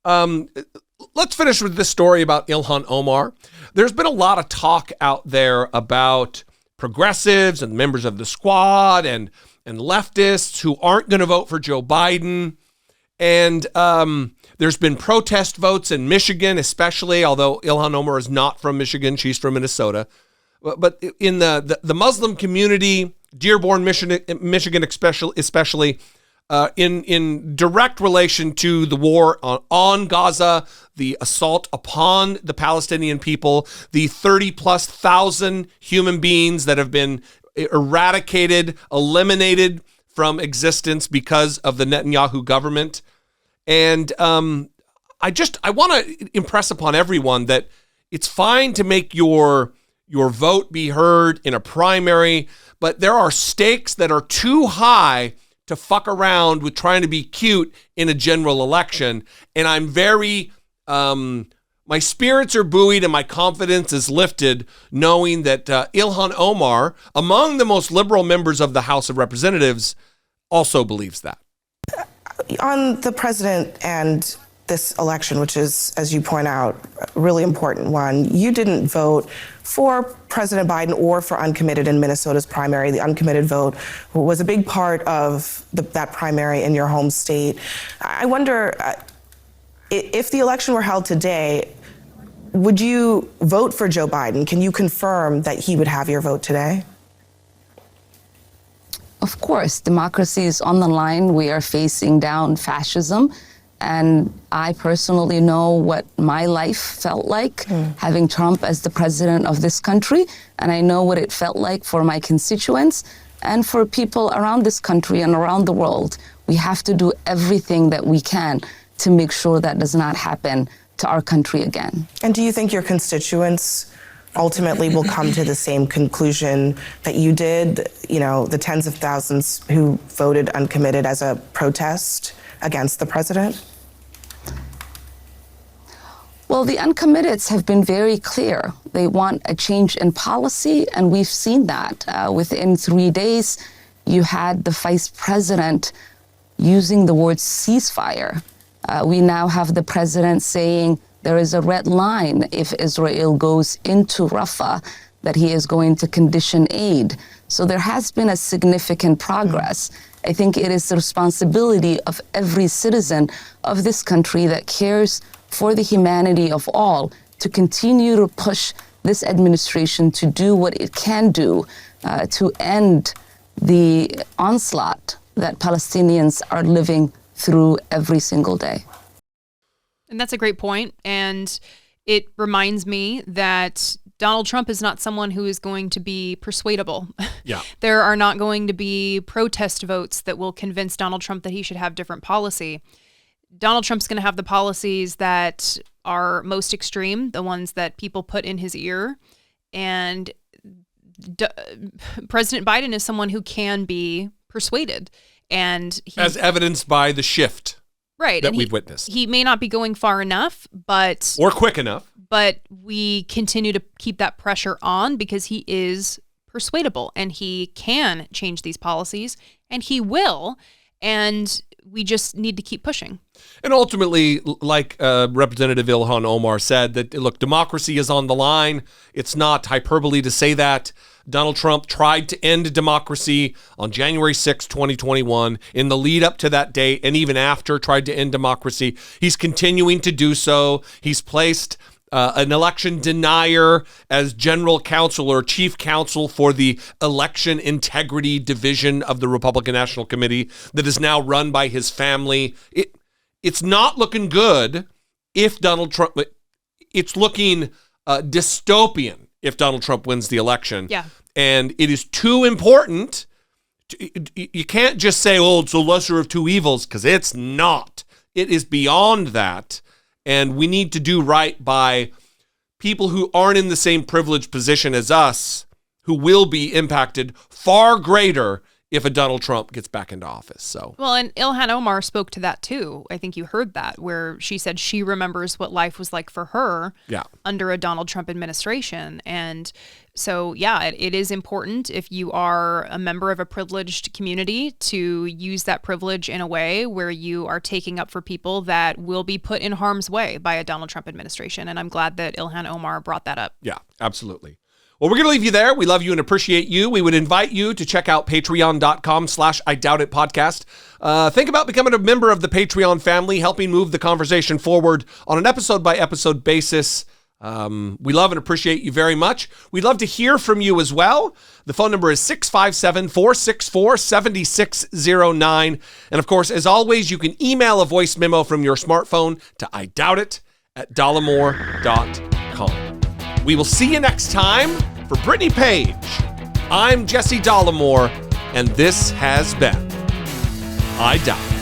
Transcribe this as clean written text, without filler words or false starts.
Let's finish with this story about Ilhan Omar. There's been a lot of talk out there about progressives and members of the squad and leftists who aren't going to vote for Joe Biden. And there's been protest votes in Michigan, especially, although Ilhan Omar is not from Michigan. She's from Minnesota. But in the Muslim community, Dearborn, Michigan especially, in direct relation to the war on Gaza, the assault upon the Palestinian people, the 30,000+ human beings that have been eradicated, eliminated from existence because of the Netanyahu government. And I want to impress upon everyone that it's fine to make your vote be heard in a primary, but there are stakes that are too high to fuck around with trying to be cute in a general election. And I'm very, my spirits are buoyed and my confidence is lifted knowing that Ilhan Omar, among the most liberal members of the House of Representatives, also believes that. On the president and this election, which is, as you point out, a really important one, you didn't vote for President Biden or for uncommitted in Minnesota's primary. The uncommitted vote was a big part of that primary in your home state. I wonder, if the election were held today, would you vote for Joe Biden? Can you confirm that he would have your vote today? Of course, democracy is on the line. We are facing down fascism. And I personally know what my life felt like having Trump as the president of this country. And I know what it felt like for my constituents and for people around this country and around the world. We have to do everything that we can to make sure that does not happen to our country again. And do you think your constituents ultimately will come to the same conclusion that you did? You know, the tens of thousands who voted uncommitted as a protest against the president? Well, the uncommitteds have been very clear. They want a change in policy, and we've seen that. Within 3 days, you had the vice president using the word ceasefire. We now have the president saying there is a red line if Israel goes into Rafah, that he is going to condition aid. So there has been a significant progress. I think it is the responsibility of every citizen of this country that cares for the humanity of all to continue to push this administration to do what it can do to end the onslaught that Palestinians are living through every single day. And that's a great point. And it reminds me that Donald Trump is not someone who is going to be persuadable. Yeah. There are not going to be protest votes that will convince Donald Trump that he should have different policy. Donald Trump's going to have the policies that are most extreme, the ones that people put in his ear. And President Biden is someone who can be persuaded. And as evidenced by the shift that we've witnessed. He may not be going far enough, or quick enough. But we continue to keep that pressure on because he is persuadable and he can change these policies and he will. And we just need to keep pushing. And ultimately, like Representative Ilhan Omar said, that, look, democracy is on the line. It's not hyperbole to say that. Donald Trump tried to end democracy on January 6, 2021. In the lead up to that date, and even after, tried to end democracy. He's continuing to do so. He's placed an election denier as general counsel or chief counsel for the election integrity division of the Republican National Committee that is now run by his family. It's not looking good if Donald Trump, it's looking dystopian if Donald Trump wins the election. Yeah. And it is too important. You can't just say, oh, it's the lesser of two evils, because it's not. It is beyond that. And we need to do right by people who aren't in the same privileged position as us, who will be impacted far greater if a Donald Trump gets back into office. So, well, and Ilhan Omar spoke to that too. I think you heard that, where she said she remembers what life was like for her under a Donald Trump administration. And so, yeah, it is important if you are a member of a privileged community to use that privilege in a way where you are taking up for people that will be put in harm's way by a Donald Trump administration. And I'm glad that Ilhan Omar brought that up. Yeah, absolutely. Well, we're going to leave you there. We love you and appreciate you. We would invite you to check out patreon.com/IDoubtIt podcast. Think about becoming a member of the Patreon family, helping move the conversation forward on an episode-by-episode basis. We love and appreciate you very much. We'd love to hear from you as well. The phone number is 657-464-7609. And of course, as always, you can email a voice memo from your smartphone to idoubtit@dollemore.com. We will see you next time. For Brittany Page, I'm Jesse Dollemore, and this has been I Doubt It.